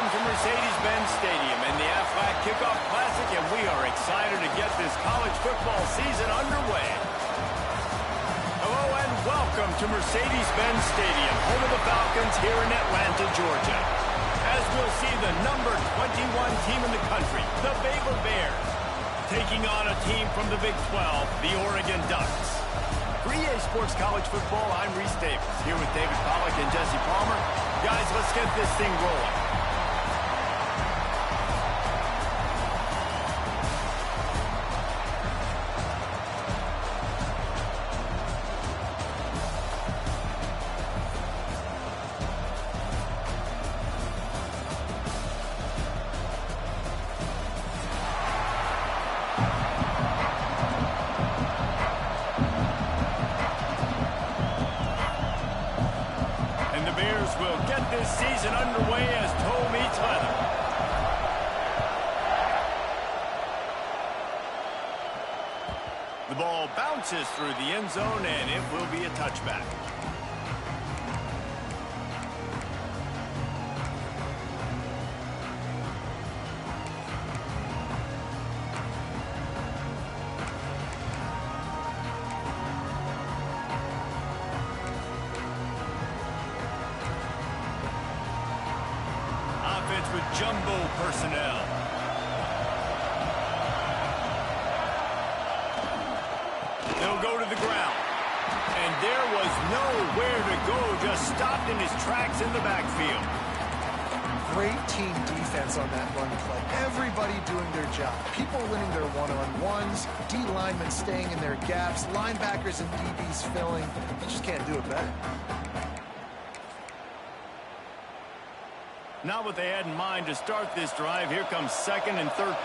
to Mercedes-Benz Stadium and the Aflac Kickoff Classic, and we are excited to get this college football season underway. Hello and welcome to Mercedes-Benz Stadium, home of the Falcons here in Atlanta, Georgia. As we'll see the number 21 team in the country, the Baylor Bears, taking on a team from the Big 12, the Oregon Ducks. For EA Sports College Football, I'm Reese Davis, here with David Pollack and Jesse Palmer. Guys, let's get this thing rolling. Will get this season underway as toe meets leather. The ball bounces through the end zone, and it will be a touchback. With jumbo personnel. They'll go to the ground. And there was nowhere to go, just stopped in his tracks in the backfield. Great team defense on that run play. Everybody doing their job. People winning their one-on-ones, D linemen staying in their gaps, linebackers and DBs filling. You just can't do it better. Not what they had in mind to start this drive. Here comes 2nd and 13.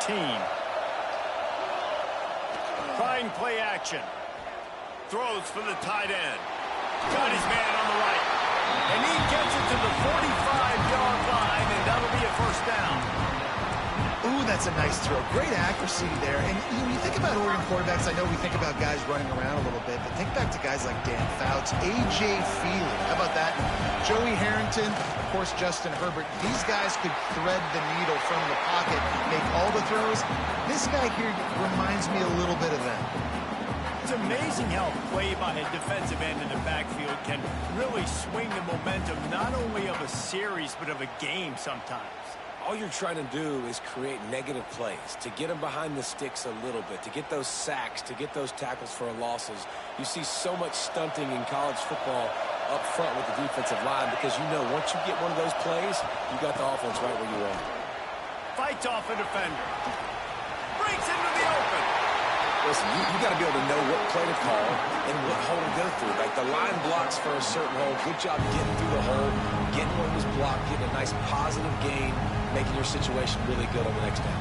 Trying play action. Throws for the tight end. Got his man on the right. And he gets it to the 45-yard line, and that'll be a first down. Ooh, that's a nice throw. Great accuracy there. And when you think about Oregon quarterbacks, I know we think about guys running around a little bit, but think back to guys like Dan Fouts, A.J. Feely. How about that? Joey Harrington, of course, Justin Herbert. These guys could thread the needle from the pocket, make all the throws. This guy here reminds me a little bit of that. It's amazing how play by a defensive end in the backfield can really swing the momentum not only of a series, but of a game sometimes. All you're trying to do is create negative plays, to get them behind the sticks a little bit, to get those sacks, to get those tackles for losses. You see so much stunting in college football up front with the defensive line because you know once you get one of those plays, you got the offense right where you want it. Fights off a defender. Breaks into the open. Listen, you got to be able to know what play to call and what hole to go through. Like the line blocks for a certain hole. Good job getting through the hole, getting what was blocked, getting a nice positive gain, making your situation really good on the next down.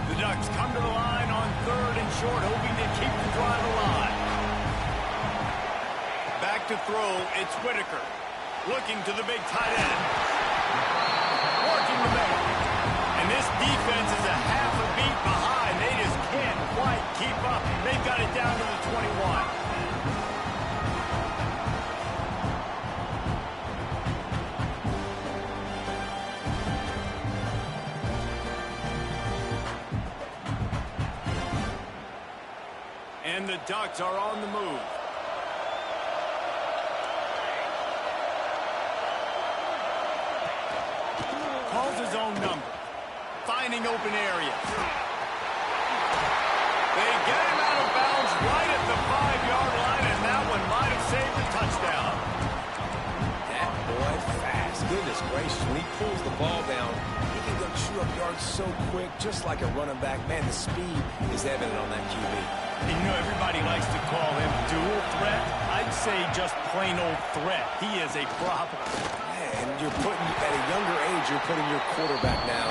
The Ducks come to the line on 3rd and short, hoping to keep the drive alive. Back to throw, it's Whitaker. Looking to the big tight end. Working the middle. And this defense is a half a beat behind. They just can't quite keep up. They've got it down to the 21. And the Ducks are on the move. Calls his own number. Finding open areas. They get him out of bounds right at the 5-yard line, and that one might have saved the touchdown. That boy fast. Goodness gracious. When he pulls the ball down, he can go chew up yards so quick, just like a running back. Man, the speed is evident on that QB. And you know, everybody likes to call him dual threat. I'd say just plain old threat. He is a problem. And you're putting, at a younger age, you're putting your quarterback now,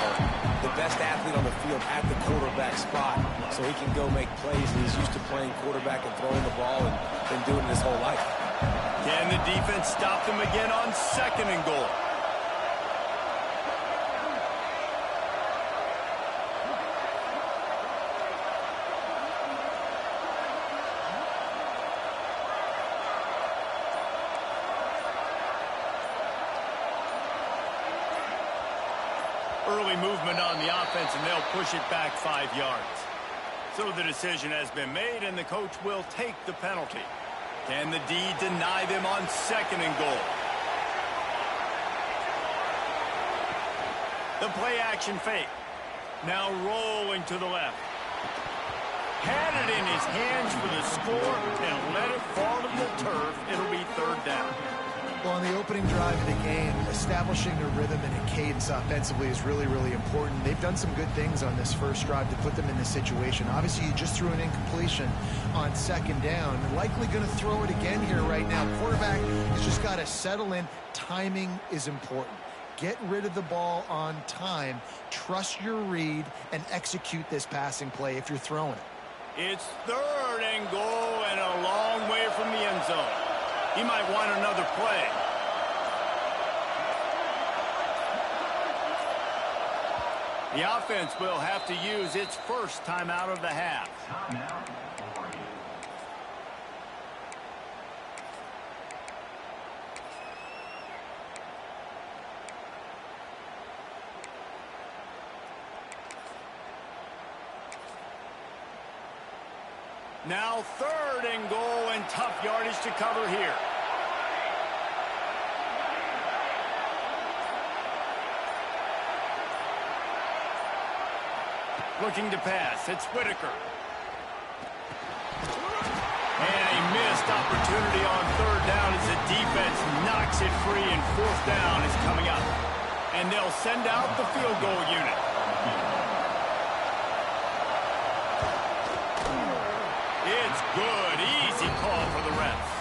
the best athlete on the field at the quarterback spot, so he can go make plays, and he's used to playing quarterback and throwing the ball and been doing it his whole life. Can the defense stop them again on 2nd and goal? Early movement on the offense, and they'll push it back 5 yards. So the decision has been made, and the coach will take the penalty. Can the D deny them on 2nd and goal? The play action fake. Now rolling to the left. Had it in his hands for the score and let it fall to the turf. It'll be 3rd down. Well, on the opening drive of the game, establishing a rhythm and a cadence offensively is really, really important. They've done some good things on this first drive to put them in this situation. Obviously, you just threw an incompletion on 2nd down. Likely going to throw it again here right now. Quarterback has just got to settle in. Timing is important. Get rid of the ball on time. Trust your read and execute this passing play if you're throwing it. It's 3rd and goal and a long way from the end zone. He might want another play. The offense will have to use its first timeout of the half. Now 3rd and goal and tough yardage to cover here. Looking to pass. It's Whitaker. And a missed opportunity on 3rd down as the defense knocks it free, and 4th down is coming up. And they'll send out the field goal unit. It's good. Easy call for the refs.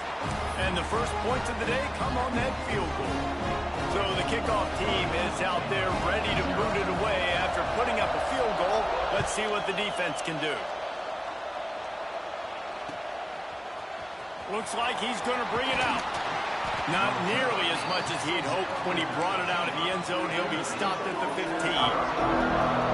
And the first points of the day come on that field goal. So the kickoff team is out there ready to boot it away after putting up a field goal. Let's see what the defense can do. Looks like he's going to bring it out. Not nearly as much as he'd hoped when he brought it out in the end zone. He'll be stopped at the 15.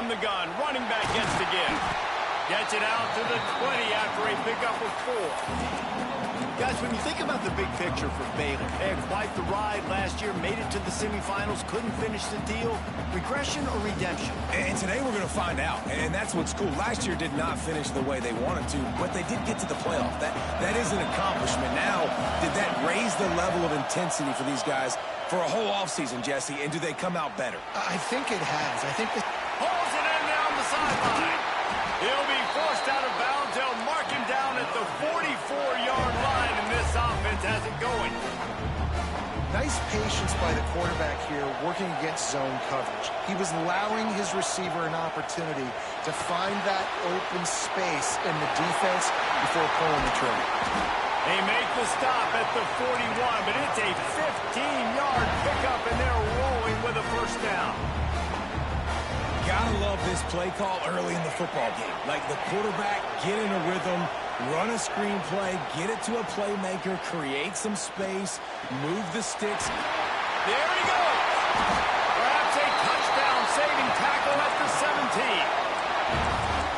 The gun, running back gets the give. Gets it out to the 20 after a pickup of 4. Guys, when you think about the big picture for Baylor, they had quite the ride last year, made it to the semifinals, couldn't finish the deal. Regression or redemption? And today we're going to find out, and that's what's cool. Last year did not finish the way they wanted to, but they did get to the playoff. That is an accomplishment. Now, did that raise the level of intensity for these guys for a whole offseason, Jesse, and do they come out better? I think it has. I think that Pulls it in down the sideline. He'll be forced out of bounds. They'll mark him down at the 44-yard line, and this offense has it going. nice patience by the quarterback here working against zone coverage. He was allowing his receiver an opportunity to find that open space in the defense before pulling the trigger. They make the stop at the 41, but it's a 15-yard pickup, and they're rolling with a first down. Gotta love this play call early in the football game. Like the quarterback, get in a rhythm, run a screen play, get it to a playmaker, create some space, move the sticks. There he goes. Perhaps a touchdown-saving tackle at the 17.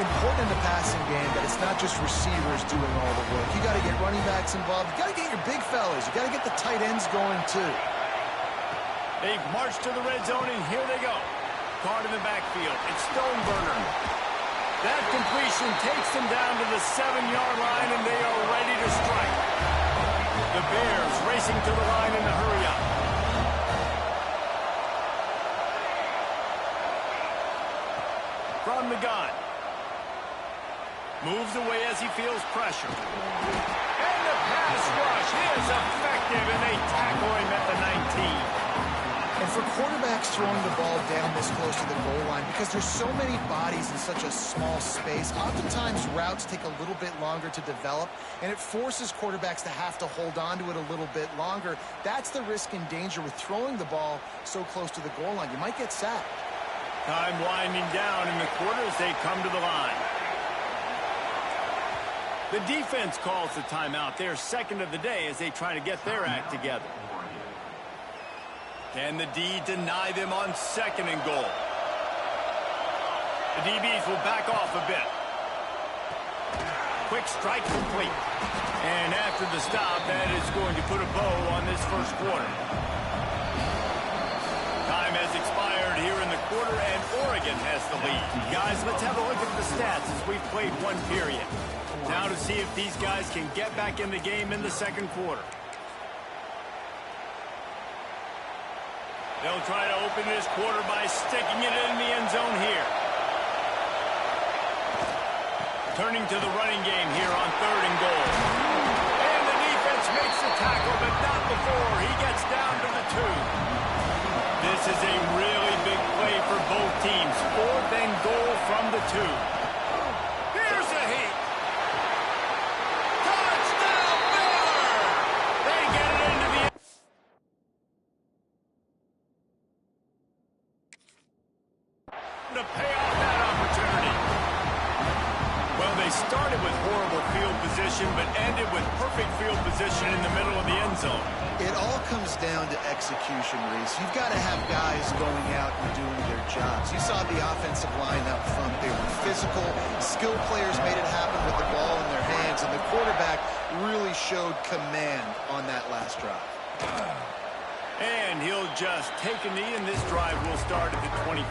Important in the passing game that it's not just receivers doing all the work. You got to get running backs involved. You got to get your big fellas. You got to get the tight ends going too. They've marched to the red zone, and here they go. Card in the backfield. It's Stoneburner. That completion takes them down to the 7-yard line, and they are ready to strike. The Bears racing to the line in the hurry-up. From the gun. Moves away as he feels pressure. And the pass rush is effective, and they tackle him at the 19. And for quarterbacks throwing the ball down this close to the goal line, because there's so many bodies in such a small space, oftentimes routes take a little bit longer to develop, and it forces quarterbacks to have to hold on to it a little bit longer. That's the risk and danger with throwing the ball so close to the goal line. You might get sacked. Time winding down in the quarter as they come to the line. The defense calls the timeout. They're second of the day as they try to get their act together. Can the D deny them on 2nd and goal? The DBs will back off a bit. Quick strike complete. And after the stop, that is going to put a bow on this first quarter. Time has expired here in the quarter, and Oregon has the lead. Guys, let's have a look at the stats as we've played one period. Now to see if these guys can get back in the game in the second quarter. They'll try to open this quarter by sticking it in the end zone here. Turning to the running game here on 3rd and goal. And the defense makes the tackle, but not before he gets down to the 2. This is a really big play for both teams. 4th and goal from the 2. Here's a heat. Touchdown, Miller! They get it into the end. To pay off that opportunity. Well, they started with horrible field position, but ended with perfect field position in the middle of the end zone. It all comes down to execution, Reese. You've got to have guys going out and doing their jobs. You saw the offensive line up front. They were physical. Skilled players made it happen with the ball in their hands, and the quarterback really showed command on that last drive. And he'll just take a knee, and this drive will start at the 25.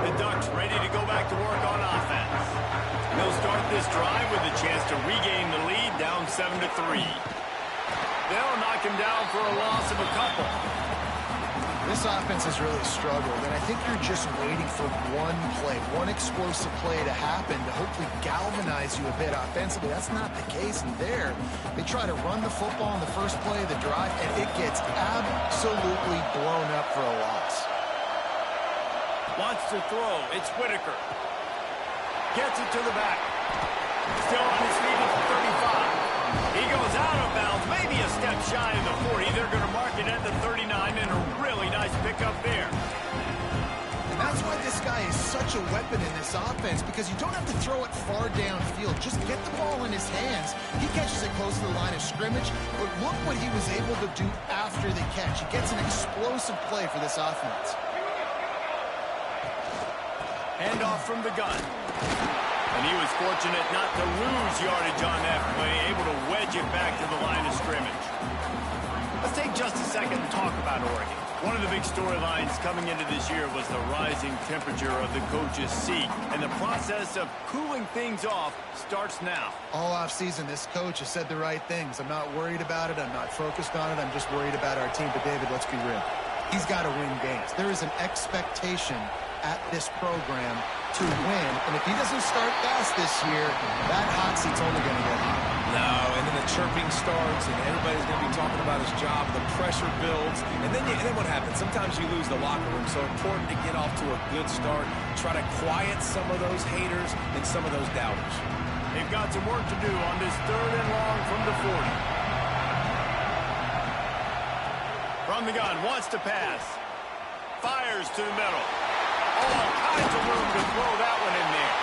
The Ducks ready to go back to work on offense. They'll start this drive with a chance to regain the lead, down 7-3. They'll knock him down for a loss of a couple. This offense has really struggled, and I think you're just waiting for one play, one explosive play to happen to hopefully galvanize you a bit offensively. That's not the case, and there they try to run the football in the first play of the drive, and it gets absolutely blown up for a loss. Wants to throw. It's Whitaker. Gets it to the back. Still on his feet at the 35. He goes out of bounds, maybe a step shy of the 40. They're going to mark it at the 39, and a really nice pickup there. And that's why this guy is such a weapon in this offense, because you don't have to throw it far downfield. Just get the ball in his hands. He catches it close to the line of scrimmage, but look what he was able to do after the catch. He gets an explosive play for this offense. Handoff from the gun. And he was fortunate not to lose yardage on that play, able to wedge it back to the line of scrimmage. Let's take just a second and talk about Oregon. One of the big storylines coming into this year was the rising temperature of the coach's seat. And the process of cooling things off starts now. All offseason, this coach has said the right things. I'm not worried about it. I'm not focused on it. I'm just worried about our team. But, David, let's be real. He's got to win games. There is an expectation at this program to win, and if he doesn't start fast this year, that hot seat's only going to get hot. No, and then the chirping starts, and everybody's going to be talking about his job. The pressure builds, and then what happens? Sometimes you lose the locker room, so important to get off to a good start. Try to quiet some of those haters and some of those doubters. They've got some work to do on this 3rd and long from the 40. From the gun, wants to pass. Fires to the middle. All kinds of room to throw that one in there.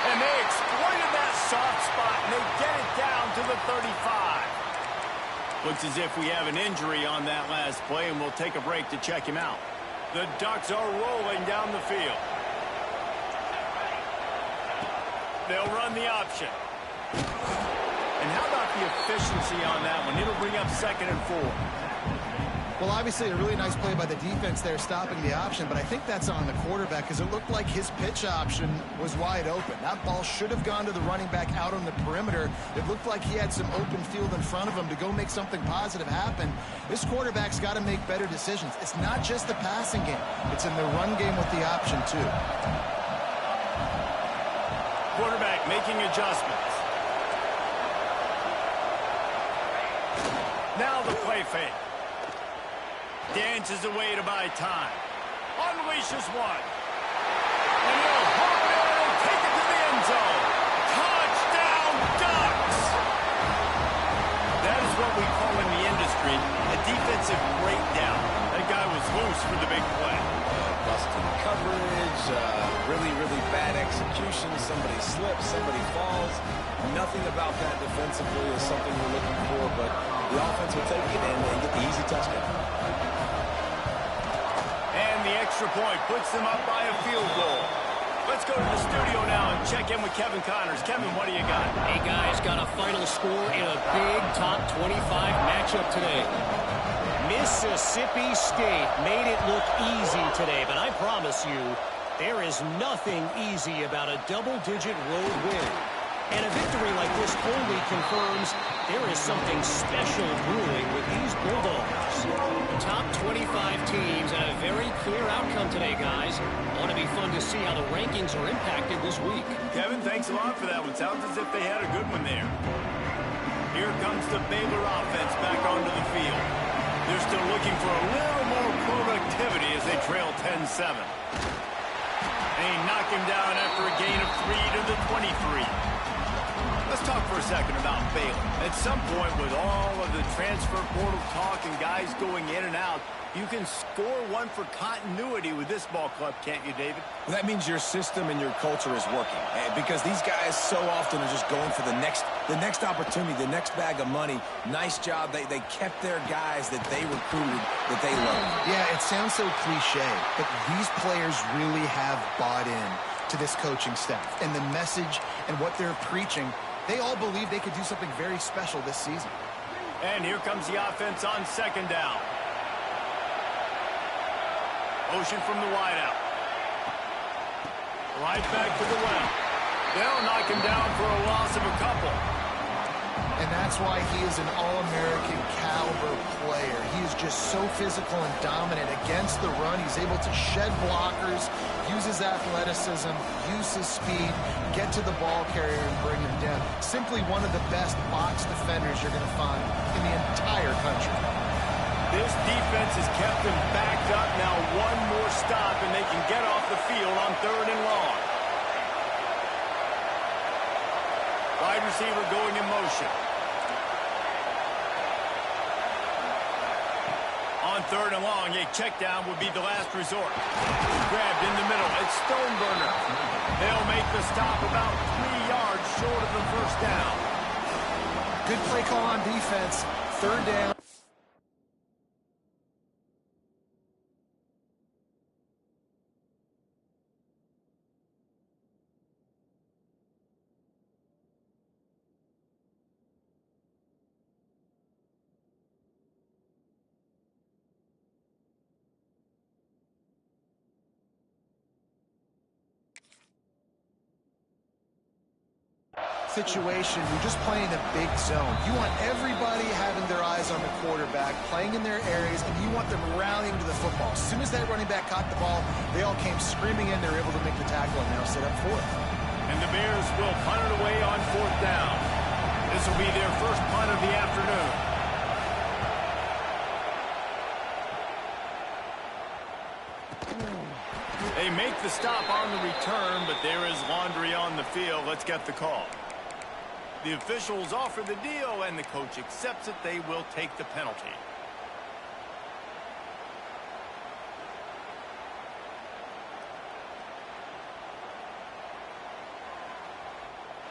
And they exploited that soft spot, and they get it down to the 35. Looks as if we have an injury on that last play, and we'll take a break to check him out. The Ducks are rolling down the field. They'll run the option. And how about the efficiency on that one? It'll bring up 2nd and 4. Well, obviously, a really nice play by the defense there, stopping the option, but I think that's on the quarterback because it looked like his pitch option was wide open. That ball should have gone to the running back out on the perimeter. It looked like he had some open field in front of him to go make something positive happen. This quarterback's got to make better decisions. It's not just the passing game. It's in the run game with the option, too. Quarterback making adjustments. Now the play fake. Dances away to buy time. Unleashes one. And he'll hop in and take it to the end zone. Touchdown, Ducks! That is what we call in the industry a defensive breakdown. That guy was loose for the big play. busted coverage, really, really bad execution. Somebody slips, somebody falls. Nothing about that defensively is something we're looking for, but the offense will take it and get the easy touchdown. And the extra point puts them up by a field goal. Let's go to the studio now and check in with Kevin Connors. Kevin, what do you got? Hey, guys, got a final score in a big top 25 matchup today. Mississippi State made it look easy today, but I promise you, there is nothing easy about a double-digit road win. And a victory like this only confirms there is something special brewing with these Bulldogs. Top 25 teams and a very clear outcome today, guys. Ought to be fun to see how the rankings are impacted this week. Kevin, thanks a lot for that one. Sounds as if they had a good one there. Here comes the Baylor offense back onto the field. They're still looking for a little more productivity as they trail 10-7. They knock him down after a gain of 3 to the 23. Let's talk for a second about Baylor. At some point, with all of the transfer portal talk and guys going in and out, you can score one for continuity with this ball club, can't you, David? Well, that means your system and your culture is working, because these guys so often are just going for the next opportunity, the next bag of money. Nice job. They kept their guys that they recruited, that they love. Yeah, it sounds so cliche, but these players really have bought in to this coaching staff and the message and what they're preaching. They all believe they could do something very special this season. And here comes the offense on second down. Motion from the wideout. Right back to the left. They'll knock him down for a loss of a couple. And that's why he is an All-American caliber player. He is just so physical and dominant against the run. He's able to shed blockers, use his athleticism, use his speed, get to the ball carrier and bring him down. Simply one of the best box defenders you're going to find in the entire country. This defense has kept them backed up. Now one more stop and they can get off the field on 3rd and long. Wide receiver going in motion. On 3rd and long, a check down would be the last resort. Grabbed in the middle. It's Stoneburner. They'll make the stop about 3 yards short of the first down. Good play call on defense. 3rd down. Situation, you're just playing a big zone. You want everybody having their eyes on the quarterback, playing in their areas, and you want them rallying to the football. As soon as that running back caught the ball, they all came screaming in. They were able to make the tackle and now set up 4th. And the Bears will punt it away on 4th down. This will be their first punt of the afternoon. They make the stop on the return, but there is laundry on the field. Let's get the call. The officials offer the deal, and the coach accepts it. They will take the penalty.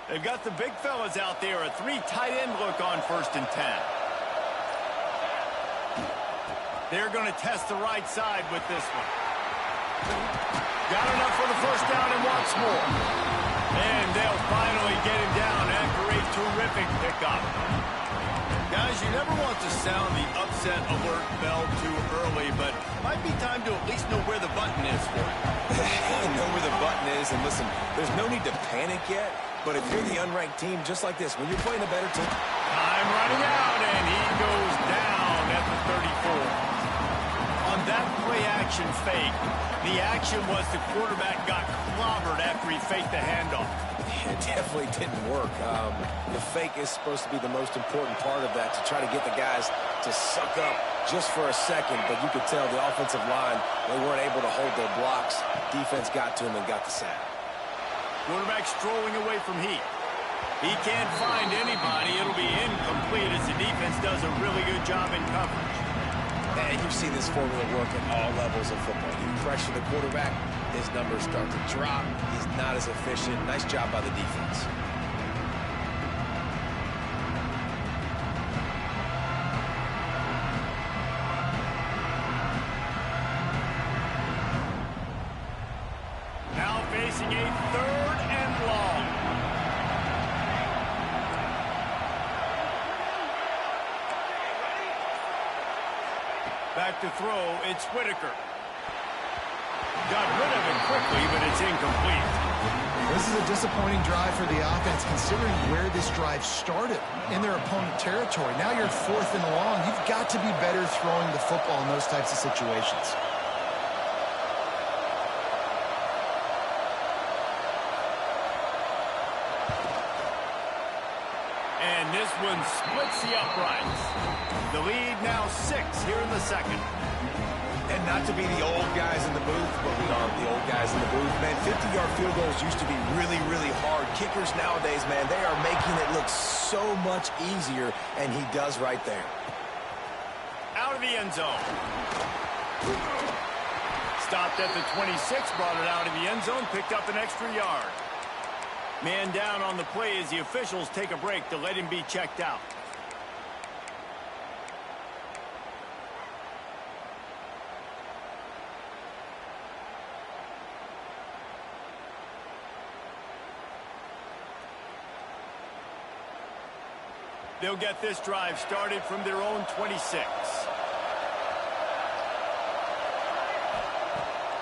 They've got the big fellas out there. A 3 tight end look on 1st and 10. They're going to test the right side with this one. Got enough for the first down and wants more. And they'll finally get him down after a terrific pickup. Guys, you never want to sound the upset alert bell too early, but might be time to at least know where the button is for it. Know where the button is, and listen, there's no need to panic yet, but if you're the unranked team, just like this, when you're playing a better team. Time running out, and he goes down at the 34. On that play-action fake, the action was the quarterback got clobbered after he faked the handoff. It definitely didn't work. The fake is supposed to be the most important part of that, to try to get the guys to suck up just for a second, but you could tell the offensive line, they weren't able to hold their blocks. Defense got to him and got the sack. Quarterback strolling away from Heat. He can't find anybody. It'll be incomplete as the defense does a really good job in coverage. And you've seen this formula work at all levels of football. You pressure the quarterback, his numbers start to drop. He's not as efficient. Nice job by the defense. Now facing a 3rd and long. Back to throw, it's Whitaker. Got rid of it quickly, but it's incomplete. This is a disappointing drive for the offense, considering where this drive started in their opponent territory. Now you're 4th and long. You've got to be better throwing the football in those types of situations. And this one splits the uprights. The lead now 6 here in the second. And not to be the old guys in the booth, but we are the old guys in the booth, man. 50-yard field goals used to be really, really hard. Kickers nowadays, man, they are making it look so much easier, and he does right there. Out of the end zone. Stopped at the 26, brought it out of the end zone, picked up an extra yard. Man down on the play as the officials take a break to let him be checked out. They'll get this drive started from their own 26.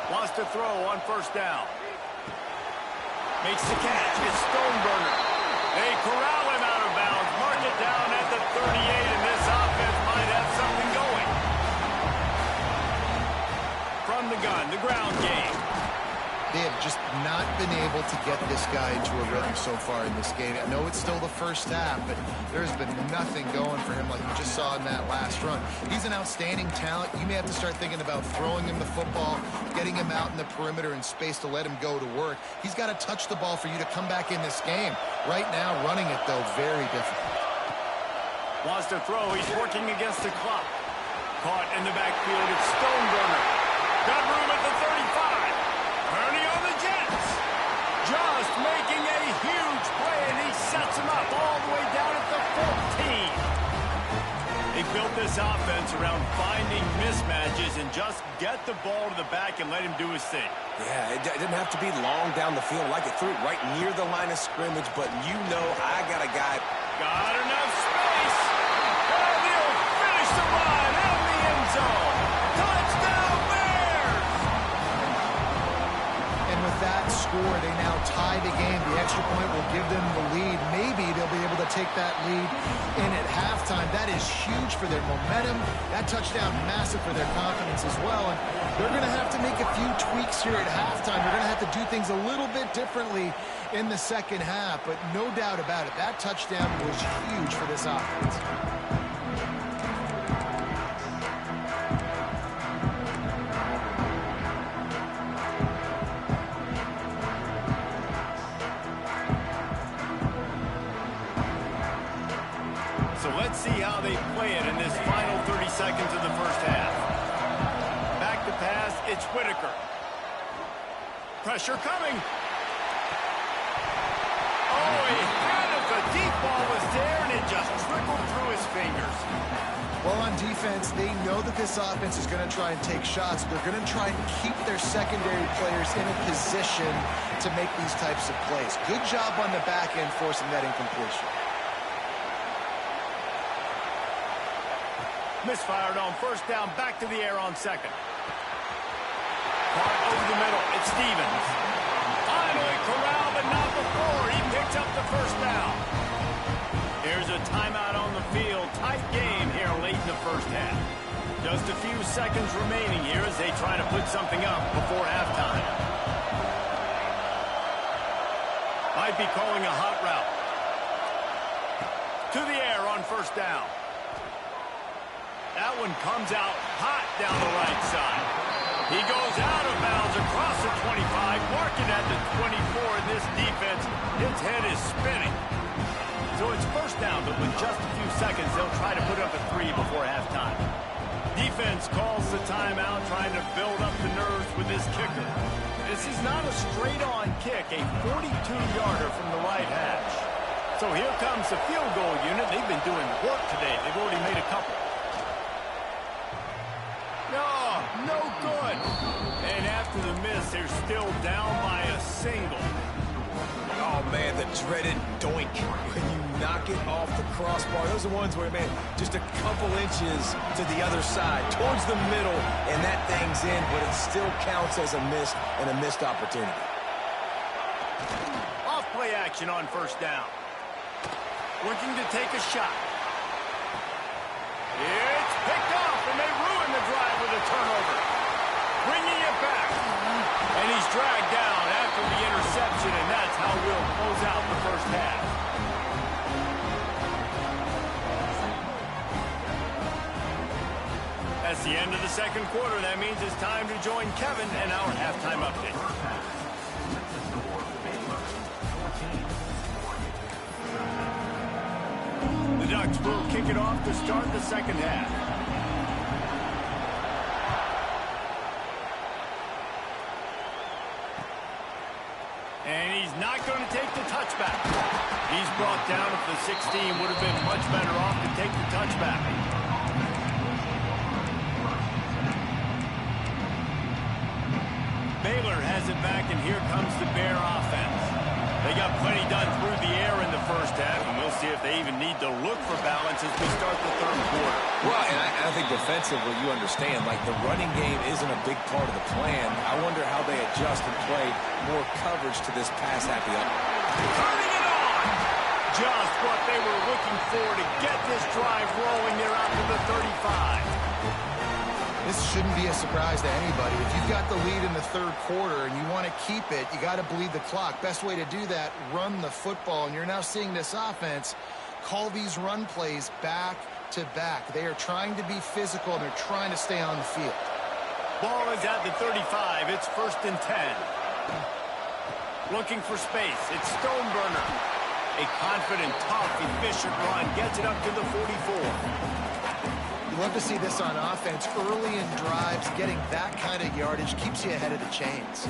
Wants to throw on 1st down. Makes the catch. It's Stoneburner. They corral him out of bounds. Mark it down at the 38, and this offense might have something going. From the gun, the ground game. They have just not been able to get this guy into a rhythm so far in this game. I know it's still the first half, but there's been nothing going for him like we just saw in that last run. He's an outstanding talent. You may have to start thinking about throwing him the football, getting him out in the perimeter in space to let him go to work. He's got to touch the ball for you to come back in this game. Right now, running it, though, very difficult. Wants to throw. He's working against the clock. Caught in the backfield. It's Stoneburner. Got room at the 35. Ernie on the Jets. Just making a huge play, and he sets him up all the way down at the 14. They built this offense around finding mismatches and just get the ball to the back and let him do his thing. Yeah, it didn't have to be long down the field. Like it threw it right near the line of scrimmage, but you know I got a guy. Got enough space. And he'll finish the run in the end zone. Touchdown, Bears! And with that score, they now tie the game. The extra point will give them the lead. Maybe they'll be able to take that lead in at halftime. That is huge for their momentum. That touchdown, massive for their confidence as well. And they're going to have to make a few tweaks here at halftime. They're going to have to do things a little bit differently in the second half. But no doubt about it, that touchdown was huge for this offense. So let's see how they play it in this final 30 seconds of the first half. Back to pass, it's Whitaker. Pressure coming. Oh, he had it. The deep ball was there, and it just trickled through his fingers. Well, on defense, they know that this offense is going to try and take shots. They're going to try and keep their secondary players in a position to make these types of plays. Good job on the back end forcing that incompletion. Misfired on 1st down, back to the air on 2nd. Caught over the middle, it's Stevens. Finally corralled, but not before. He picks up the 1st down. Here's a timeout on the field. Tight game here late in the first half. Just a few seconds remaining here as they try to put something up before halftime. Might be calling a hot route. To the air on 1st down. That one comes out hot down the right side. He goes out of bounds across the 25, marking at the 24, and this defense, its head is spinning. So it's 1st down, but with just a few seconds, they'll try to put up a 3 before halftime. Defense calls the timeout, trying to build up the nerves with this kicker. This is not a straight-on kick, a 42-yarder from the right hash. So here comes the field goal unit. They've been doing work today. They've already made a couple. No good. And after the miss, they're still down by a single. Oh, man, the dreaded doink. When you knock it off the crossbar, those are ones where, man, just a couple inches to the other side, towards the middle, and that thing's in, but it still counts as a miss and a missed opportunity. Off play action on first down. Looking to take a shot. It's picked off, and they ruin the drive with a turnover. Bringing it back. And he's dragged down after the interception, and that's how we'll close out the first half. That's the end of the second quarter. That means it's time to join Kevin and our halftime update. The Ducks will kick it off to start the second half. And he's not going to take the touchback. He's brought down at the 16. Would have been much better off to take the touchback. Baylor has it back, and here comes the Bear offense. They got plenty done through the air in the first half, and we'll see if they even need to look for balance as we start the third quarter. Well, and I think defensively, you understand, like the running game isn't a big part of the plan. I wonder how they adjust and play more coverage to this pass-happy up. Turning it on! Just what they were looking for to get this drive rolling there out to the 35. This shouldn't be a surprise to anybody. If you've got the lead in the third quarter and you want to keep it, you got to bleed the clock. Best way to do that, run the football. And you're now seeing this offense call these run plays back to back. They are trying to be physical, and they're trying to stay on the field. Ball is at the 35. It's 1st and 10. Looking for space. It's Stoneburner. A confident, tough, efficient run. Gets it up to the 44. You love to see this on offense. Early in drives, getting that kind of yardage keeps you ahead of the chains.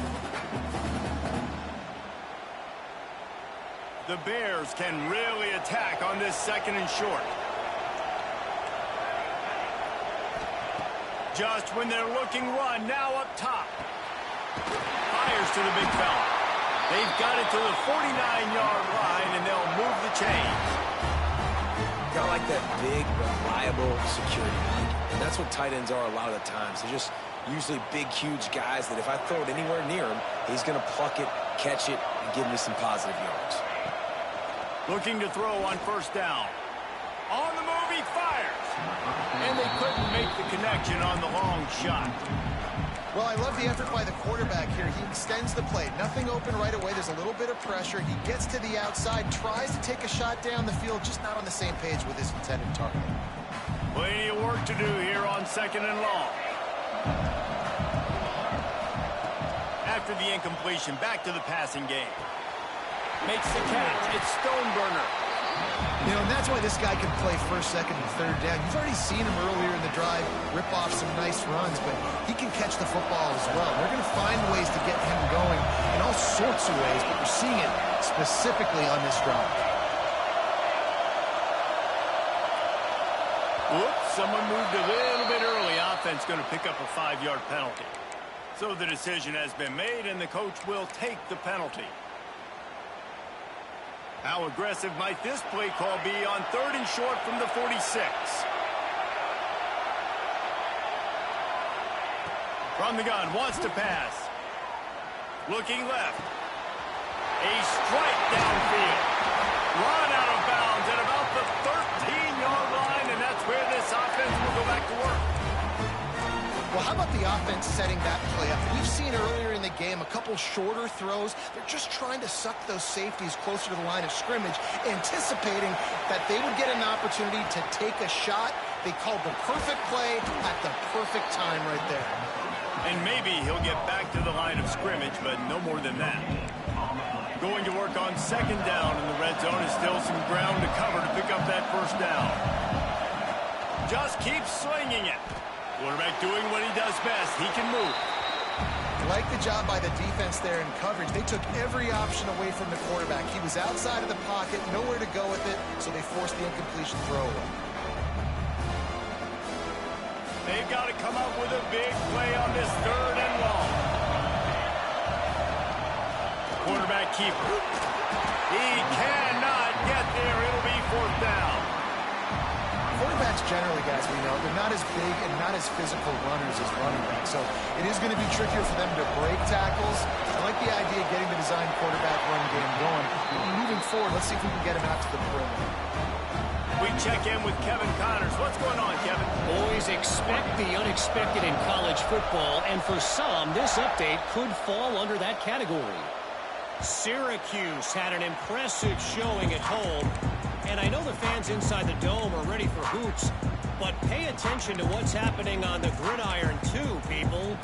The Bears can really attack on this 2nd and short. Just when they're looking run, now up top. Fires to the big fella. They've got it to the 49-yard line, and they'll move the chains. Got like that big, reliable security blanket. And that's what tight ends are a lot of the times. They're just usually big, huge guys that if I throw it anywhere near him, he's going to pluck it, catch it, and give me some positive yards. Looking to throw on first down. On the move, he fires. And they couldn't make the connection on the long shot. Well, I love the effort by the quarterback here. He extends the play. Nothing open right away. There's a little bit of pressure. He gets to the outside, tries to take a shot down the field, just not on the same page with his intended target. Plenty of work to do here on 2nd and long. After the incompletion, back to the passing game. Makes the catch. It's Stoneburner. You know, and that's why this guy can play 1st, 2nd, and 3rd down. You've already seen him earlier in the drive rip off some nice runs, but he can catch the football as well. They're going to find ways to get him going in all sorts of ways, but we're seeing it specifically on this drive. Whoops, someone moved a little bit early. Offense going to pick up a 5-yard penalty. So the decision has been made, and the coach will take the penalty. How aggressive might this play call be on 3rd and short from the 46? From the gun, wants to pass. Looking left. A strike downfield. Run out of bounds at about the 13-yard line, and that's where this offense will go back to work. Well, how about the offense setting that play up? We've seen earlier in the game a couple shorter throws. They're just trying to suck those safeties closer to the line of scrimmage, anticipating that they would get an opportunity to take a shot. They called the perfect play at the perfect time right there. And maybe he'll get back to the line of scrimmage, but no more than that. Going to work on 2nd down in the red zone is still some ground to cover to pick up that 1st down. Just keep slinging it. Quarterback doing what he does best. He can move. Like the job by the defense there in coverage. They took every option away from the quarterback. He was outside of the pocket, nowhere to go with it, so they forced the incompletion throw away. They've got to come up with a big play on this 3rd and long. Quarterback keeper. He cannot get there. It'll be 4th down. Quarterbacks generally, guys, we know, they're not as big and not as physical runners as running backs. So it is going to be trickier for them to break tackles. I like the idea of getting the design quarterback run game going. Moving forward, let's see if we can get him out to the perimeter. We check in with Kevin Connors. What's going on, Kevin? Boys, expect the unexpected in college football, and for some, this update could fall under that category. Syracuse had an impressive showing at home. And I know the fans inside the dome are ready for hoops, but pay attention to what's happening on the gridiron too, people.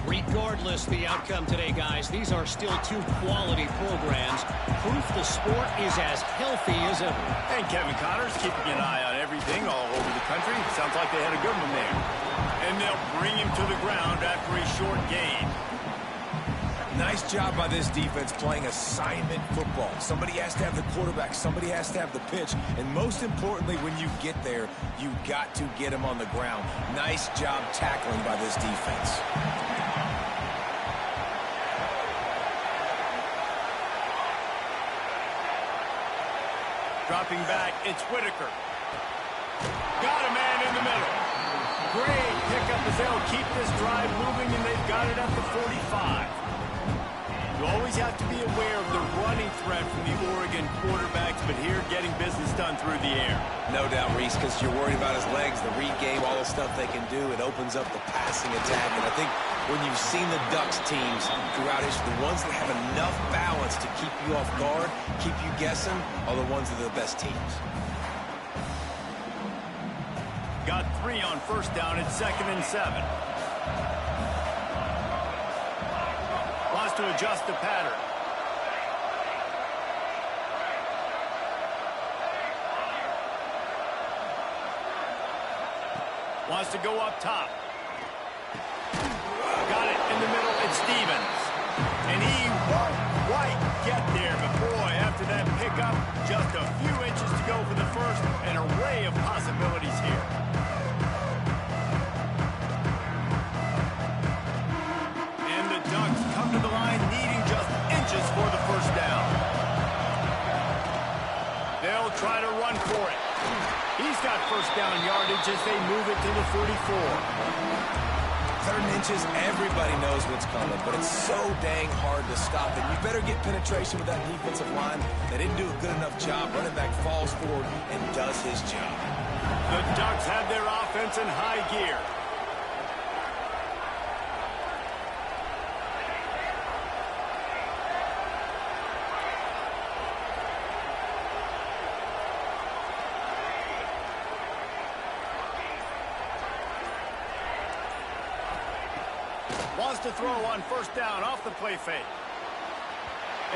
Regardless the outcome today, guys, these are still 2 quality programs. Proof the sport is as healthy as ever. And Kevin Connors keeping an eye on everything all over the country. Sounds like they had a good one there. And they'll bring him to the ground after a short gain. Nice job by this defense playing assignment football. Somebody has to have the quarterback, somebody has to have the pitch, and most importantly, when you get there, you got to get him on the ground. Nice job tackling by this defense. Dropping back, it's Whitaker. Got a man in the middle. Great pickup as they'll keep this drive moving, and they've got it at the 45. You always have to be aware of the running threat from the Oregon quarterbacks, but here getting business done through the air. No doubt, Reese, because you're worried about his legs, the read game, all the stuff they can do. It opens up the passing attack. And I think when you've seen the Ducks teams throughout history, the ones that have enough balance to keep you off guard, keep you guessing, are the ones that are the best teams. Got 3 on 1st down. It's 2nd and 7. Wants to adjust the pattern. Wants to go up top. Got it in the middle. It's Stevens. And he won't quite get there. But boy, after that pickup, just a few inches to go for the first. An array of possibilities here. Come to the line, needing just inches for the 1st down. They'll try to run for it. He's got 1st down yardage as they move it to the 44. 3rd and inches, everybody knows what's coming, but it's so dang hard to stop it. You better get penetration with that defensive line. They didn't do a good enough job. Running back falls forward and does his job. The Ducks have their offense in high gear. Wants to throw on 1st down off the play fake.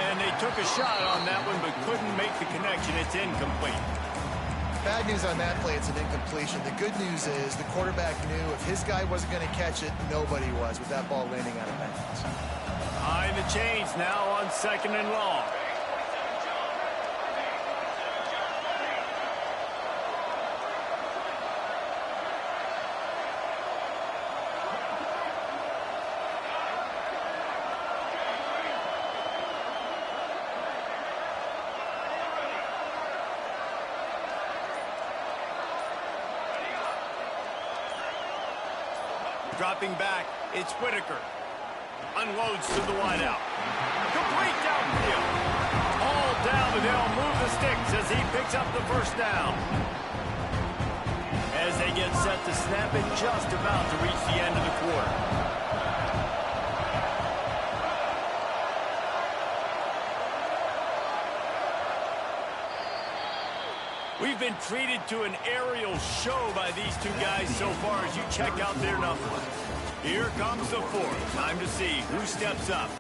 And they took a shot on that one, but couldn't make the connection. It's incomplete. Bad news on that play, it's an incompletion. The good news is the quarterback knew if his guy wasn't going to catch it, nobody was with that ball landing out of bounds. Behind the chains now on 2nd and long. Dropping back, it's Whitaker. Unloads to the wideout. Complete downfield. All down, and they'll move the sticks as he picks up the 1st down. As they get set to snap it, just about to reach the end of the quarter. We've been treated to an aerial show by these 2 guys so far as you check out their numbers. Here comes the 4th. Time to see who steps up.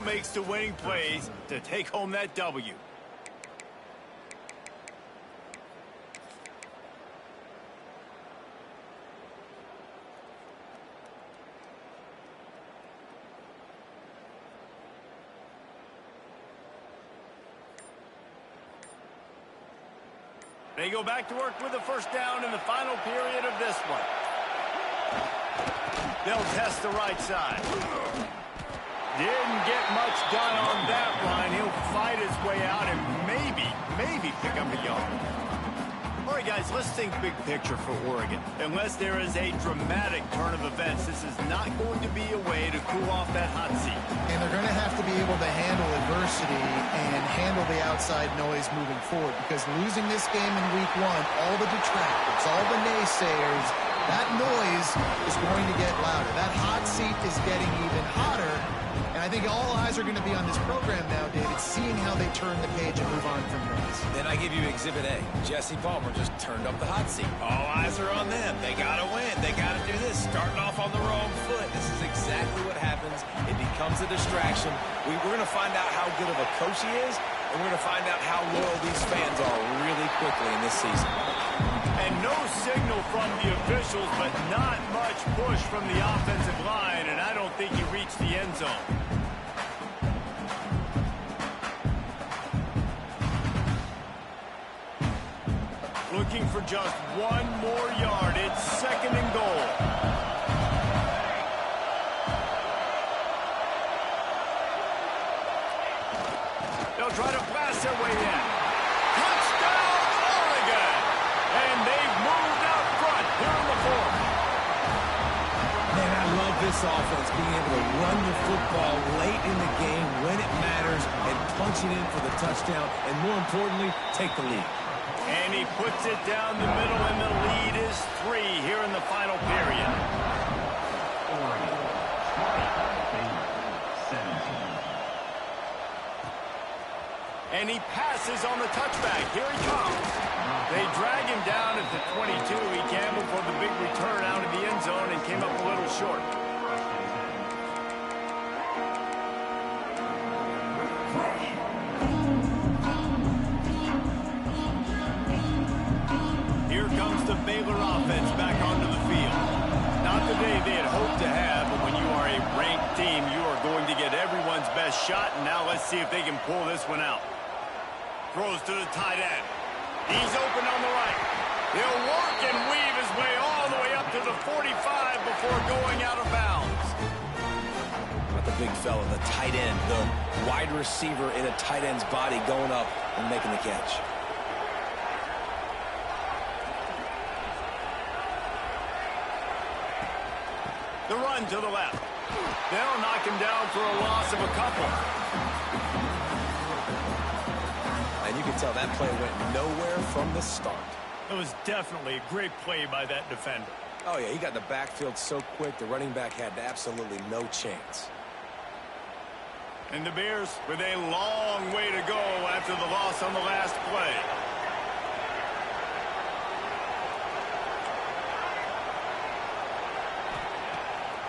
makes the winning plays to take home that W. They go back to work with the first down in the final period of this one. They'll test the right side. Didn't get much done on that line. He'll fight his way out and maybe pick up a yard. All right, guys, let's think big picture for Oregon. Unless there is a dramatic turn of events, this is not going to be a way to cool off that hot seat. And they're going to have to be able to handle adversity and handle the outside noise moving forward, because losing this game in week one, all the detractors, all the naysayers, that noise is going to get louder. That hot seat is getting even hotter. And I think all eyes are going to be on this program now, David, seeing how they turn the page and move on from this. Then I give you Exhibit A. Jesse Palmer just turned up the hot seat. All eyes are on them. They got to win. They got to do this. Starting off on the wrong foot. This is exactly what happens. It becomes a distraction. We're going to find out how good of a coach he is, and we're going to find out how loyal these fans are really quickly in this season. And no signal from the officials, but not much push from the offensive line, and I don't think he reached the end zone. Looking for just one more yard. It's second and goal. They'll try to blast their way in. Touchdown, Oregon! And they've moved out front here in the fourth. Man, I love this offense, being able to run the football late in the game when it matters and punch it in for the touchdown, and more importantly, take the lead. And he puts it down the middle, and the lead is 3 here in the final period. And he passes on the touchback. Here he comes. They drag him down at the 22. He gambled for the big return out of the end zone and came up a little short. Here comes the Baylor offense back onto the field. Not the day they had hoped to have, but when you are a ranked team, you are going to get everyone's best shot, and now let's see if they can pull this one out. Throws to the tight end. He's open on the right. He'll work and weave his way all the way up to the 45 before going out of bounds. Not the big fella, the tight end, the wide receiver in a tight end's body going up and making the catch. The run to the left. They'll knock him down for a loss of a couple. And you can tell that play went nowhere from the start. It was definitely a great play by that defender. Oh, yeah, he got in the backfield so quick, the running back had absolutely no chance. And the Bears with a long way to go after the loss on the last play.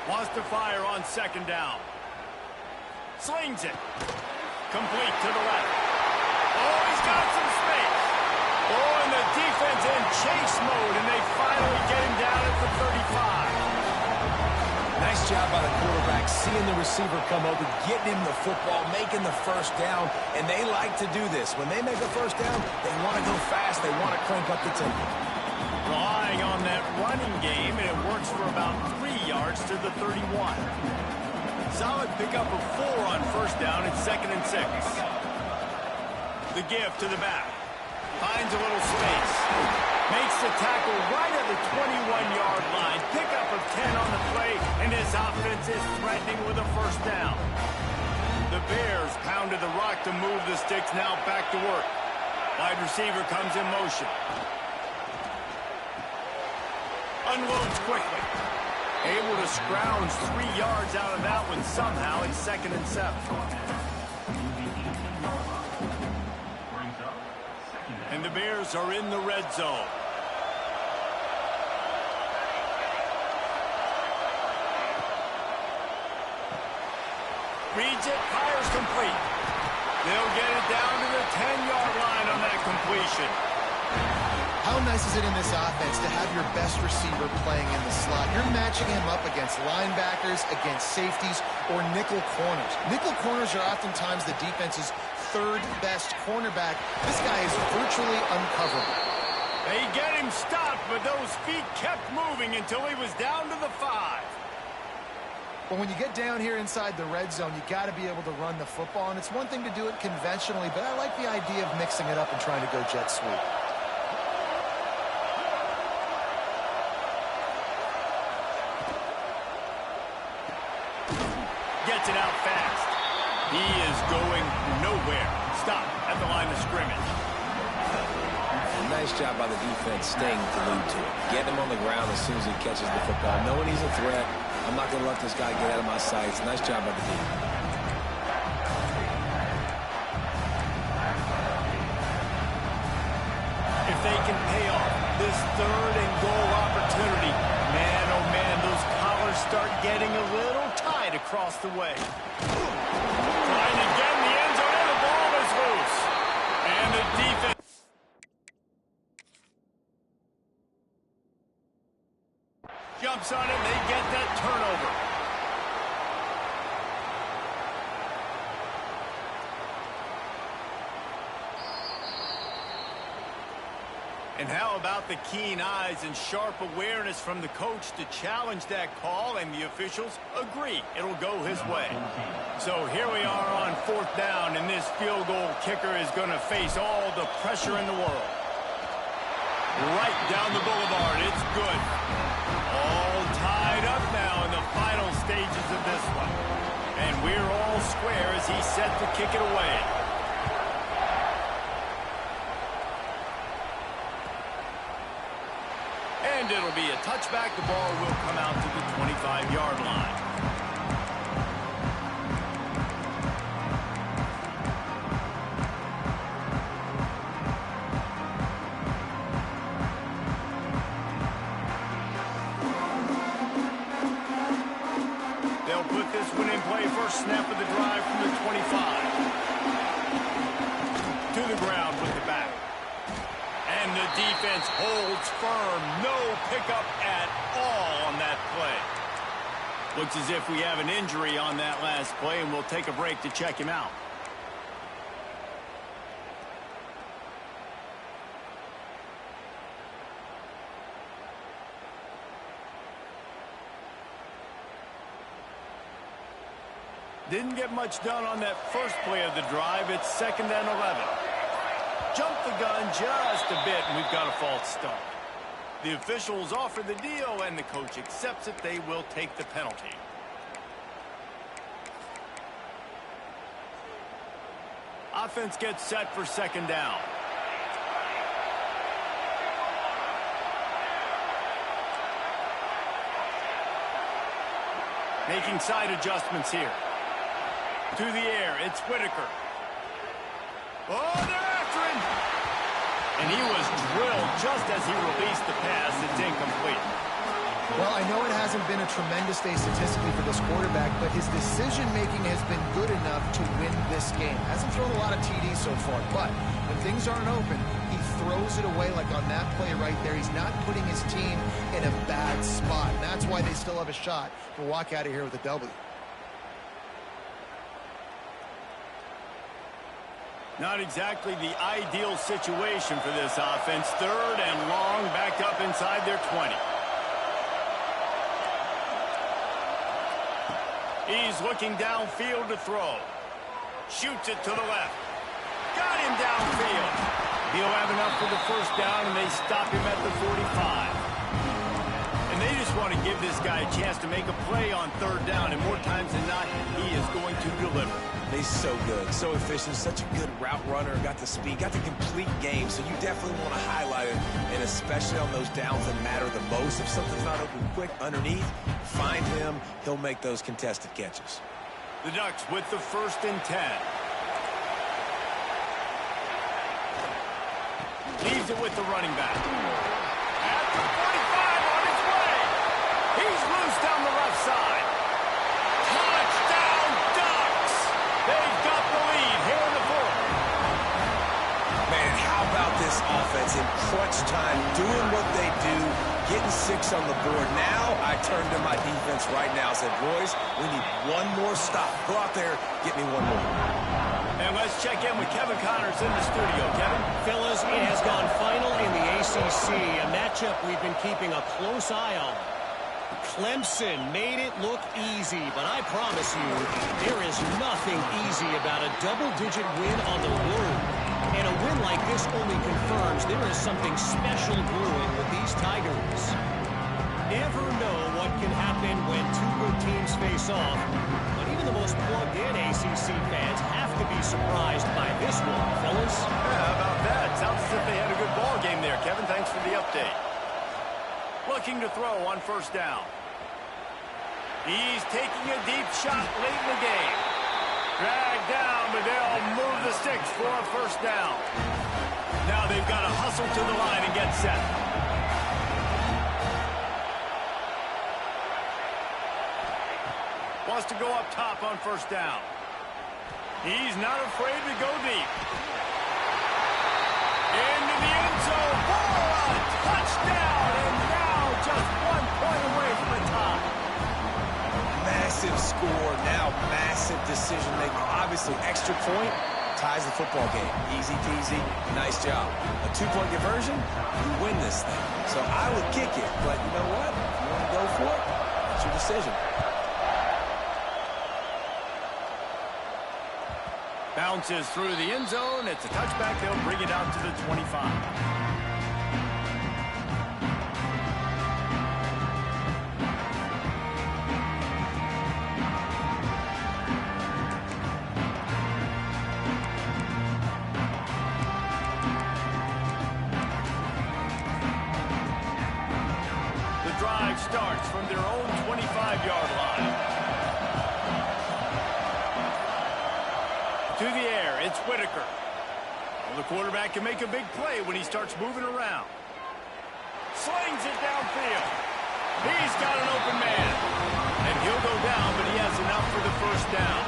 Wants to fire on second down. Slings it. Complete to the left. Oh, he's got some space. Oh, and the defense in chase mode, and they finally get him down at the 35. Nice job by the quarterback, seeing the receiver come open, getting him the football, making the first down, and they like to do this. When they make a first down, they want to go fast, they want to crank up the tempo. Relying on that running game, and it works for about 3 yards to the 31. Solid pickup of 4 on first down. It's 2nd and 6. The give to the back. Finds a little space. Makes the tackle right at the 21-yard line. Pickup of 10 on the play, and his offense is threatening with a first down. The Bears pounded the rock to move the sticks, now back to work. Wide receiver comes in motion. Unloads quickly. Able to scrounge 3 yards out of that one somehow. It's 2nd and 7. And the Bears are in the red zone. Reads it, fires complete. They'll get it down to the 10-yard line on that completion. How nice is it in this offense to have your best receiver playing in the slot? You're matching him up against linebackers, against safeties, or nickel corners. Nickel corners are oftentimes the defense's third best cornerback. This guy is virtually uncoverable. They get him stopped, but those feet kept moving until he was down to the 5. But when you get down here inside the red zone, you got to be able to run the football. And it's one thing to do it conventionally, but I like the idea of mixing it up and trying to go jet sweep. Gets it out fast. He is going nowhere. Stop at the line of scrimmage. Nice job by the defense staying glued to it. Getting him on the ground as soon as he catches the football. Knowing he's a threat, I'm not going to let this guy get out of my sights. Nice job by the defense. If they can pay off this 3rd and goal opportunity, man, oh man, those collars start getting a little tight across the way. Trying to get in the end zone, and the ball is loose. And the defense jumps on it, they get that turnover. And how about the keen eyes and sharp awareness from the coach to challenge that call, and the officials agree it'll go his way. So here we are on 4th down, and this field goal kicker is going to face all the pressure in the world. Right down the boulevard, it's good. All tied up now in the final stages of this one. And we're all square as he's set to kick it away. And it'll be a touchback. The ball will come out to the 25-yard line. They'll put this one in play. First snap of the drive from the 25. To the ground with the back. And the defense holds firm. No pickup at all on that play. Looks as if we have an injury on that last play, and we'll take a break to check him out. Didn't get much done on that first play of the drive. It's 2nd and 11. Jumped the gun just a bit, and we've got a false start. The officials offer the deal, and the coach accepts it. They will take the penalty. Offense gets set for 2nd down. Making side adjustments here. To the air, it's Whitaker. Oh, they're after him! And he was drilled just as he released the pass. It's incomplete. Well, I know it hasn't been a tremendous day statistically for this quarterback, but his decision-making has been good enough to win this game. Hasn't thrown a lot of TDs so far, but when things aren't open, he throws it away like on that play right there. He's not putting his team in a bad spot. And that's why they still have a shot to walk out of here with a W. Not exactly the ideal situation for this offense. 3rd and long, backed up inside their 20. He's looking downfield to throw. Shoots it to the left. Got him downfield. He'll have enough for the first down, and they stop him at the 45. And they just want to give this guy a chance to make a play on 3rd down, and more times than not, he is going to deliver. He's so good, so efficient, such a good route runner, got the speed, got the complete game, so you definitely want to highlight it, and especially on those downs that matter the most. If something's not open quick underneath, find him, he'll make those contested catches. The Ducks with the 1st and 10. Leaves it with the running back. At the 45 on his way. He's loose down the left side. Touchdown, Ducks! offense in crunch time, doing what they do, getting 6 on the board. Now I turn to my defense right now and said, boys, we need one more stop. Go out there, get me one more. And let's check in with Kevin Connors in the studio. Kevin? Fellas, it has gone final in the ACC, a matchup we've been keeping a close eye on. Clemson made it look easy, but I promise you, there is nothing easy about a double-digit win on the road. And a win like this only confirms there is something special brewing with these Tigers. Never know what can happen when two good teams face off, but even the most plugged-in ACC fans have to be surprised by this one, fellas. Yeah, how about that? Sounds as if they had a good ball game there. Kevin, thanks for the update. Looking to throw on first down. He's taking a deep shot late in the game. Dragged down, but they'll move the sticks for a first down. Now they've got to hustle to the line and get set. Wants to go up top on first down. He's not afraid to go deep. Into the end zone for a touchdown, and now just 1 point away from the top. Massive score, now massive decision-making. Obviously, extra point ties the football game. Easy peasy, nice job. A 2-point conversion, you win this thing. So I would kick it, but you know what? If you want to go for it, it's your decision. Bounces through the end zone. It's a touchback. They'll bring it out to the 25. Starts from their own 25-yard line. To the air, it's Whitaker. Well, the quarterback can make a big play when he starts moving around. Slings it downfield. He's got an open man. And he'll go down, but he has enough for the first down.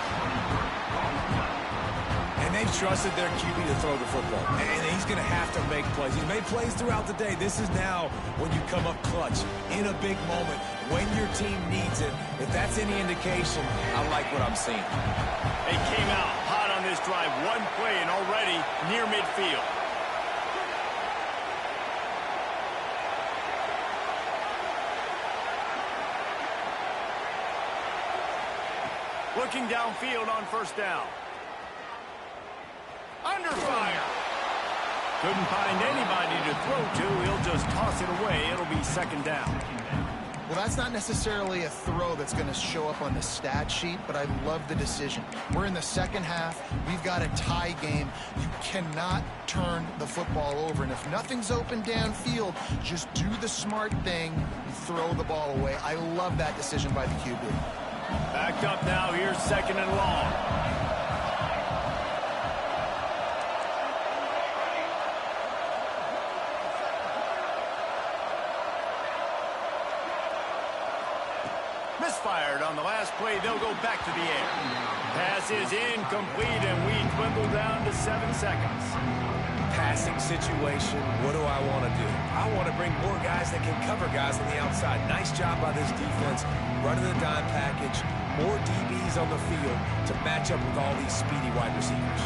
And they've trusted their QB to throw the football. And he's going to have to make plays. He's made plays throughout the day. This is now when you come up clutch in a big moment when your team needs it. If that's any indication, I like what I'm seeing. They came out hot on this drive. One play and already near midfield. Looking downfield on first down. Under fire. Couldn't find anybody to throw to. He'll just toss it away. It'll be second down. Well, that's not necessarily a throw that's going to show up on the stat sheet, but I love the decision. We're in the second half. We've got a tie game. You cannot turn the football over. And if nothing's open downfield, just do the smart thing and throw the ball away. I love that decision by the QB. Backed up now. Here's second and long. Misfired on the last play. They'll go back to the air. Pass is incomplete, and we dwindle down to 7 seconds. Passing situation, what do I want to do? I want to bring more guys that can cover guys on the outside. Nice job by this defense, running the dime package, more DBs on the field to match up with all these speedy wide receivers.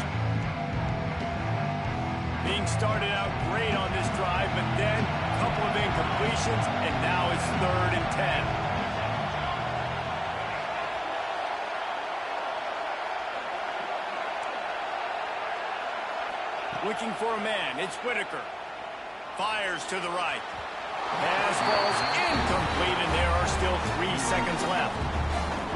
Being started out great on this drive, but then a couple of incompletions, and now it's 3rd and 10. Looking for a man. It's Whitaker. Fires to the right. Pass falls incomplete, and there are still 3 seconds left.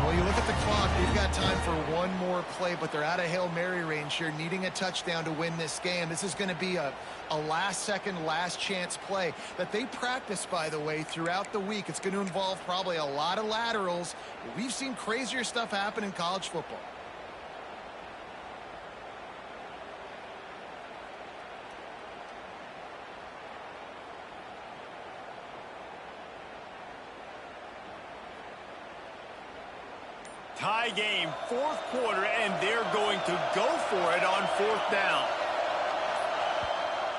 Well, you look at the clock. They've got time for one more play, but they're out of Hail Mary range here, needing a touchdown to win this game. This is going to be a last-second, last-chance play that they practice, by the way, throughout the week. It's going to involve probably a lot of laterals. We've seen crazier stuff happen in college football. Tie game, 4th quarter, and they're going to go for it on 4th down.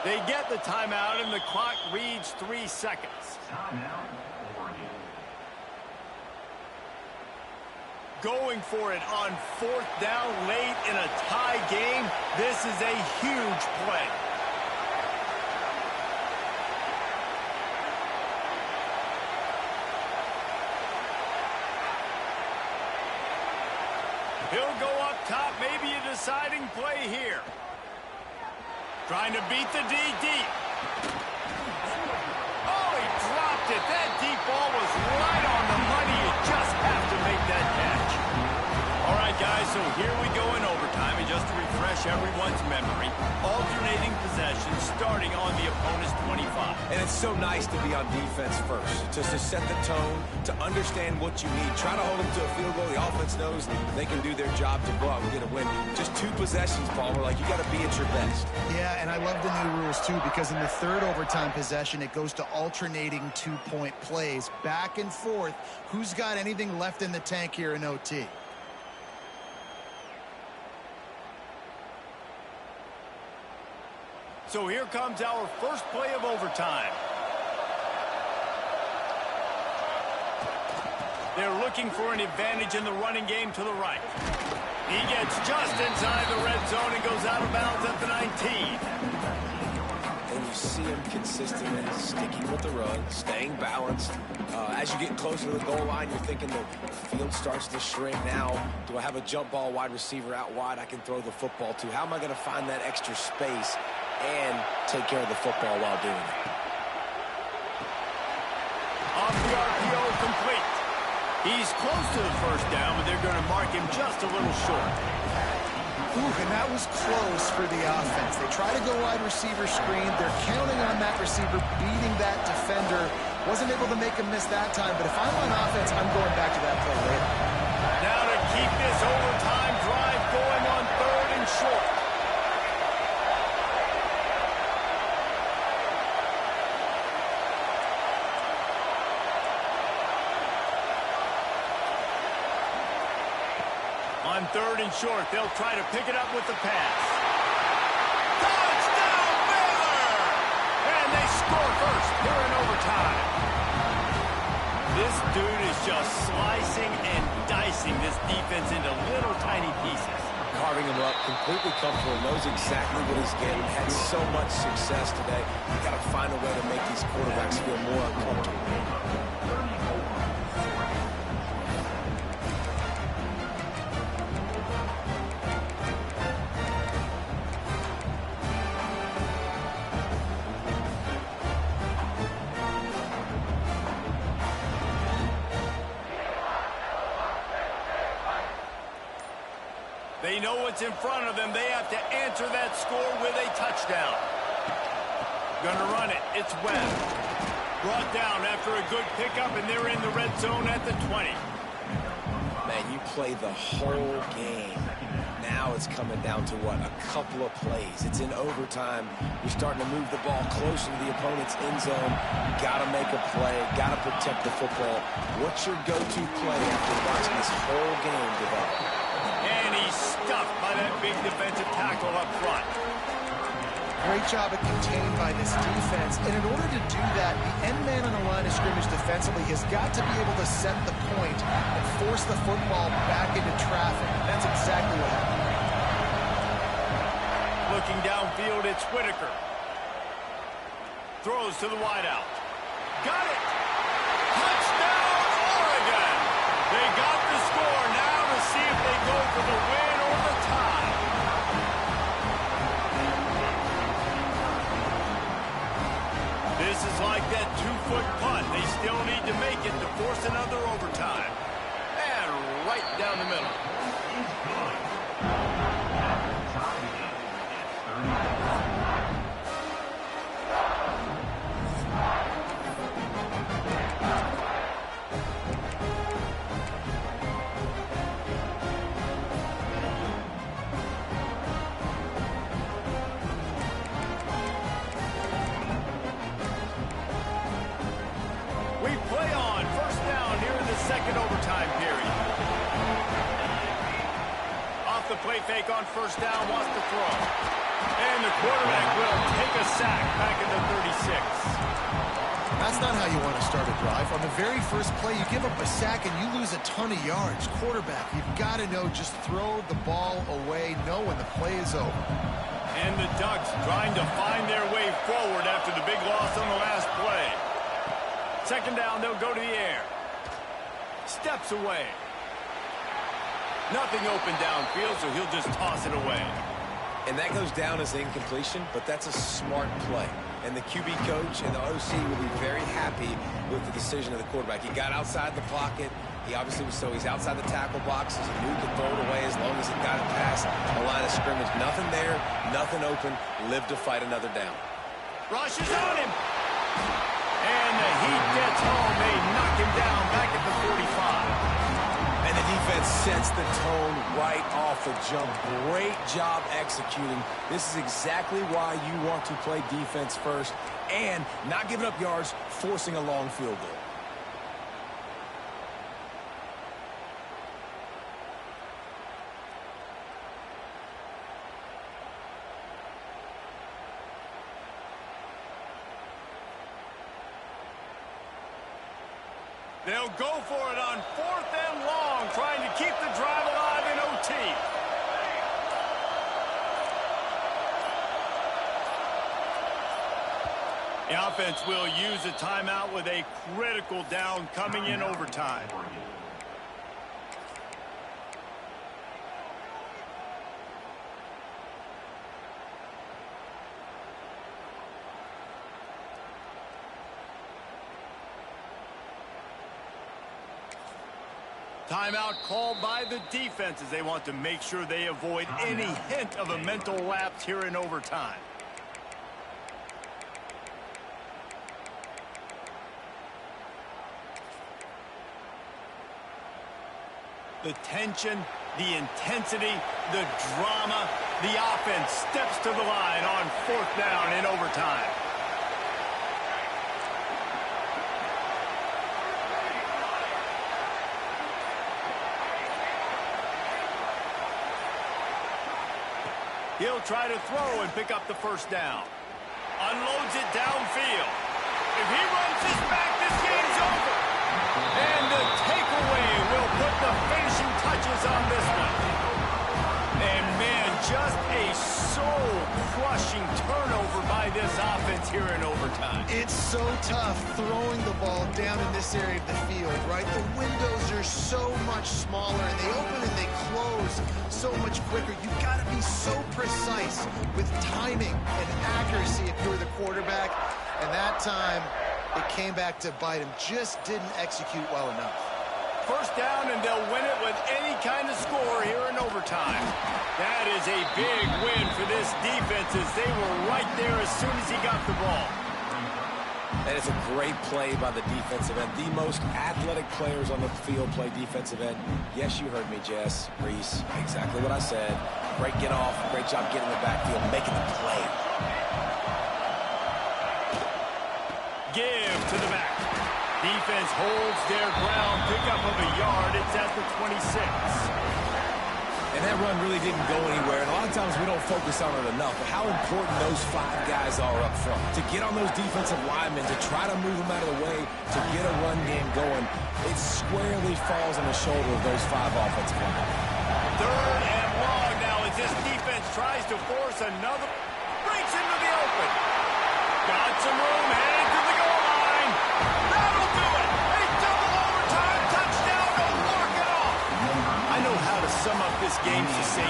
They get the timeout, and the clock reads 3 seconds. Going for it on 4th down late in a tie game. This is a huge play. He'll go up top, maybe a deciding play here. Trying to beat the D deep. Oh, he dropped it. That deep ball was right on the money. You just have to make that catch. All right, guys, so here we go in overtime. And just to refresh everyone's memory, alternating possessions starting on the opponent's 25. And it's so nice to be on defense first, just to set the tone, to understand what you need. Try to hold them to a field goal. The offense knows they can do their job to go out and get a win. Just 2 possessions, Paul. We're like, you got to be at your best. Yeah, and I love the new rules, too, because in the 3rd overtime possession, it goes to alternating 2-point plays. Back and forth. Who's got anything left in the tank here in OT? So here comes our first play of overtime. They're looking for an advantage in the running game to the right. He gets just inside the red zone and goes out of bounds at the 19. And you see him consistently sticking with the run, staying balanced. As you get closer to the goal line, you're thinking the field starts to shrink. Now, do I have a jump ball wide receiver out wide I can throw the football to? How am I going to find that extra space and take care of the football while doing it? Off the RPO, complete. He's close to the first down, but they're going to mark him just a little short. Ooh, and that was close for the offense. They try to go wide receiver screen. They're counting on that receiver beating that defender. Wasn't able to make him miss that time, but if I'm on offense, I'm going back to that play later. Now to keep this overtime drive going on 3rd and short. On 3rd and short, they'll try to pick it up with the pass. Touchdown, Baylor! And they score first here in overtime. This dude is just slicing and dicing this defense into little tiny pieces. Carving him up, completely comfortable, knows exactly what he's getting, had so much success today. You got to find a way to make these quarterbacks feel more uncomfortable. They know what's in front of them. They have to answer that score with a touchdown. Gonna run it. It's Webb. Brought down after a good pickup, and they're in the red zone at the 20. Man, you play the whole game. Now it's coming down to, what, a couple of plays. It's in overtime. You're starting to move the ball closer to the opponent's end zone. You got to make a play. Got to protect the football. What's your go-to play after watching this whole game develop? And he's stuffed by that big defensive tackle up front. Great job at contained by this defense. And in order to do that, the end man on the line of scrimmage defensively has got to be able to set the point and force the football back into traffic. That's exactly what happened. Looking downfield, it's Whitaker. Throws to the wideout. Got it! Touchdown, Oregon! They got the score. Now to see if they go for the win or the tie. This is like that 2-foot punt. They still need to make it to force another overtime. And right down the middle. We play on first down here in the second overtime period. Off the play fake on first down, wants to throw. And the quarterback will take a sack back at the 36. That's not how you want to start a drive. On the very first play, you give up a sack and you lose a ton of yards. Quarterback, you've got to know, just throw the ball away, know when the play is over. And the Ducks trying to find their way forward after the big loss on the last play. Second down, they'll go to the air. Steps away. Nothing open downfield, so he'll just toss it away. And that goes down as incompletion, but that's a smart play. And the QB coach and the OC will be very happy with the decision of the quarterback. He got outside the pocket. He obviously was he's outside the tackle boxes. He knew he could throw it away as long as he got it past the line of scrimmage. Nothing there, nothing open. Live to fight another down. Rush is on him. And the heat gets home. They knock him down back at the 45. And the defense sets the tone right off the jump. Great job executing. This is exactly why you want to play defense first and not giving up yards, forcing a long field goal. They'll go for it on 4th and long, trying to keep the drive alive in OT. The offense will use a timeout with a critical down coming in overtime. Timeout called by the defense as they want to make sure they avoid any hint of a mental lapse here in overtime. The tension, the intensity, the drama, the offense steps to the line on 4th down in overtime. He'll try to throw and pick up the first down. Unloads it downfield. If he runs this back, this game's over. And the takeaway will put the finishing touches on this one. And man, just a soul-crushing turnover by this offense here in overtime. It's so tough throwing the ball down in this area of the field, right? The windows are so much smaller, and they open and they close so much quicker. You've got to be so precise with timing and accuracy if you're the quarterback. And that time, it came back to bite him. Just didn't execute well enough. First down, and they'll win it with any kind of score here in overtime. That is a big win for this defense as they were right there as soon as he got the ball. That is a great play by the defensive end. The most athletic players on the field play defensive end. Yes, you heard me, Jess, Reese. Exactly what I said. Great get off. Great job getting in the backfield, making the play. Give to the back. Defense holds their ground. Pickup of a yard. It's at the 26. And that run really didn't go anywhere. And a lot of times we don't focus on it enough. But how important those 5 guys are up front. To get on those defensive linemen, to try to move them out of the way, to get a run game going, it squarely falls on the shoulder of those 5 offensive linemen. 3rd and long now as this defense tries to force another. Breaks into the open. Got some room. Headed to the goal line. That'll do it. A double overtime touchdown to walk it off. I know how to sum up this game succinctly.